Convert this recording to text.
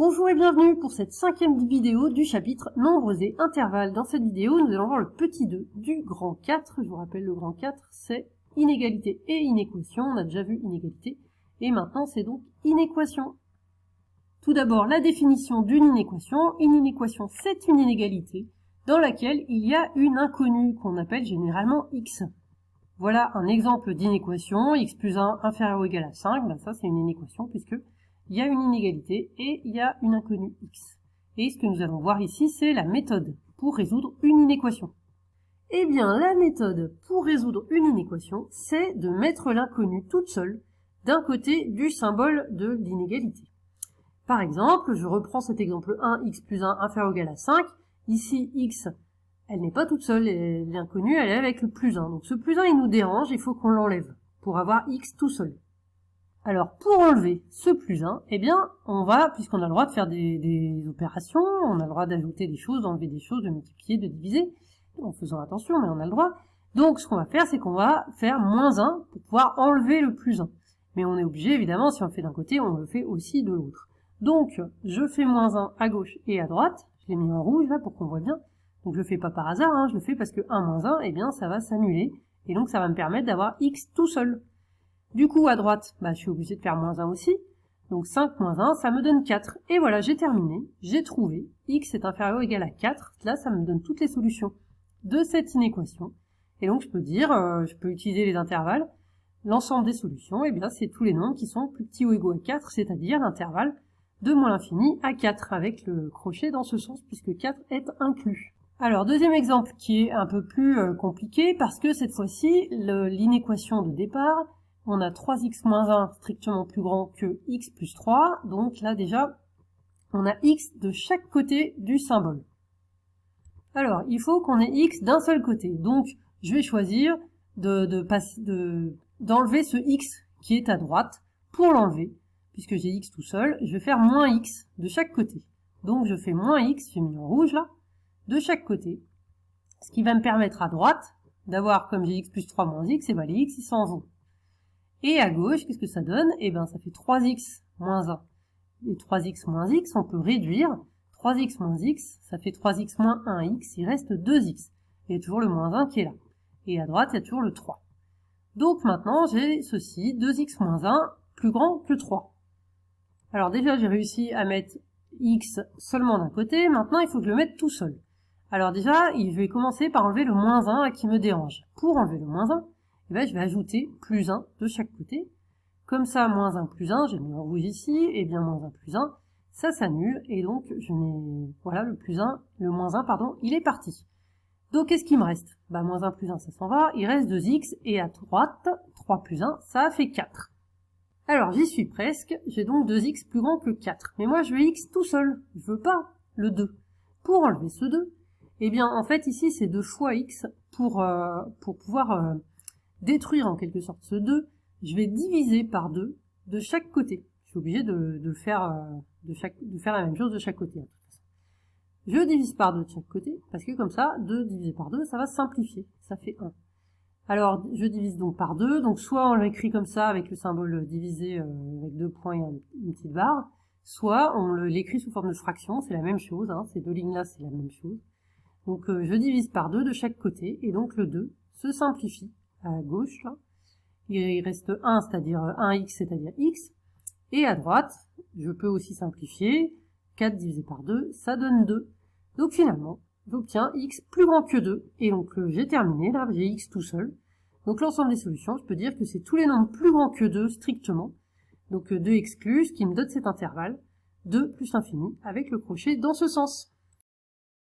Bonjour et bienvenue pour cette 5e vidéo du chapitre Nombres et intervalles. Dans cette vidéo, nous allons voir le petit 2 du grand 4. Je vous rappelle, le grand 4, c'est inégalité et inéquation. On a déjà vu inégalité. Et maintenant, c'est donc inéquation. Tout d'abord, la définition d'une inéquation. Une inéquation, c'est une inégalité dans laquelle il y a une inconnue qu'on appelle généralement x. Voilà un exemple d'inéquation. X plus 1 inférieur ou égal à 5. Ben ça, c'est une inéquation puisque il y a une inégalité et il y a une inconnue x. Et ce que nous allons voir ici, c'est la méthode pour résoudre une inéquation. Eh bien, la méthode pour résoudre une inéquation, c'est de mettre l'inconnue toute seule d'un côté du symbole de l'inégalité. Par exemple, je reprends cet exemple 1, x plus 1 inférieur ou égal à 5. Ici, x, elle n'est pas toute seule, l'inconnue, elle est avec le plus 1. Donc ce plus 1, il nous dérange, il faut qu'on l'enlève pour avoir x tout seul. Alors, pour enlever ce plus 1, eh bien, on va, puisqu'on a le droit de faire des opérations, on a le droit d'ajouter des choses, d'enlever des choses, de multiplier, de diviser, en faisant attention, mais on a le droit. Donc, ce qu'on va faire, c'est qu'on va faire moins 1 pour pouvoir enlever le plus 1. Mais on est obligé, évidemment, si on le fait d'un côté, on le fait aussi de l'autre. Donc, je fais moins 1 à gauche et à droite. Je l'ai mis en rouge, là, pour qu'on voit bien. Donc, je le fais pas par hasard, hein, je le fais parce que 1 moins 1, eh bien, ça va s'annuler. Et donc, ça va me permettre d'avoir x tout seul. Du coup, à droite, je suis obligé de faire moins 1 aussi. Donc 5 moins 1, ça me donne 4. Et voilà, j'ai terminé. J'ai trouvé x est inférieur ou égal à 4. Là, ça me donne toutes les solutions de cette inéquation. Et donc, je peux dire, je peux utiliser les intervalles. L'ensemble des solutions, eh bien, c'est tous les nombres qui sont plus petits ou égaux à 4, c'est-à-dire l'intervalle de moins l'infini à 4, avec le crochet dans ce sens, puisque 4 est inclus. Alors, deuxième exemple qui est un peu plus compliqué, parce que cette fois-ci, l'inéquation de départ, on a 3x moins 1 strictement plus grand que x plus 3. Donc là déjà, on a x de chaque côté du symbole. Alors, il faut qu'on ait x d'un seul côté. Donc, je vais choisir d'enlever ce x qui est à droite. Pour l'enlever, puisque j'ai x tout seul, je vais faire moins x de chaque côté. Donc, je fais moins x, j'ai mis en rouge là, de chaque côté. Ce qui va me permettre à droite d'avoir, comme j'ai x plus 3 moins x, et bien les x, ils s'en vont. Et à gauche, qu'est-ce que ça donne? Eh ben, ça fait 3x moins 1 et 3x moins x, on peut réduire. 3x moins x, ça fait 3x moins 1x, il reste 2x. Il y a toujours le moins 1 qui est là. Et à droite, il y a toujours le 3. Donc maintenant, j'ai ceci, 2x moins 1, plus grand que 3. Alors déjà, j'ai réussi à mettre x seulement d'un côté, maintenant il faut que je le mette tout seul. Alors déjà, je vais commencer par enlever le moins 1 qui me dérange. Pour enlever le moins 1, eh bien, je vais ajouter plus 1 de chaque côté. Comme ça, moins 1 plus 1, j'ai mis en rouge ici, et bien moins 1 plus 1, ça s'annule, et donc je n'ai, voilà, le moins 1, pardon, il est parti. Donc, qu'est-ce qui me reste? Moins 1 plus 1, ça s'en va, il reste 2x, et à droite, 3 plus 1, ça fait 4. Alors, j'y suis presque, j'ai donc 2x plus grand que 4. Mais moi, je veux x tout seul, je veux pas le 2. Pour enlever ce 2, eh bien, en fait, ici, c'est 2 fois x pour pouvoir détruire en quelque sorte ce 2, je vais diviser par 2 de chaque côté. Je suis obligé de faire la même chose de chaque côté. Je divise par 2 de chaque côté, parce que comme ça, 2 divisé par 2, ça va simplifier. Ça fait 1. Alors, je divise donc par 2, donc soit on l'écrit comme ça, avec le symbole divisé, avec 2 points et une petite barre, soit on l'écrit sous forme de fraction, c'est la même chose, hein, ces deux lignes-là, c'est la même chose. Donc, je divise par 2 de chaque côté, et donc le 2 se simplifie. À gauche, là, il reste 1, c'est-à-dire 1x, c'est-à-dire x, et à droite, je peux aussi simplifier, 4 divisé par 2, ça donne 2. Donc finalement, j'obtiens x plus grand que 2, et donc j'ai terminé, là, j'ai x tout seul. Donc l'ensemble des solutions, je peux dire que c'est tous les nombres plus grands que 2, strictement, donc 2 exclus, ce qui me donne cet intervalle, 2 plus l'infini, avec le crochet dans ce sens.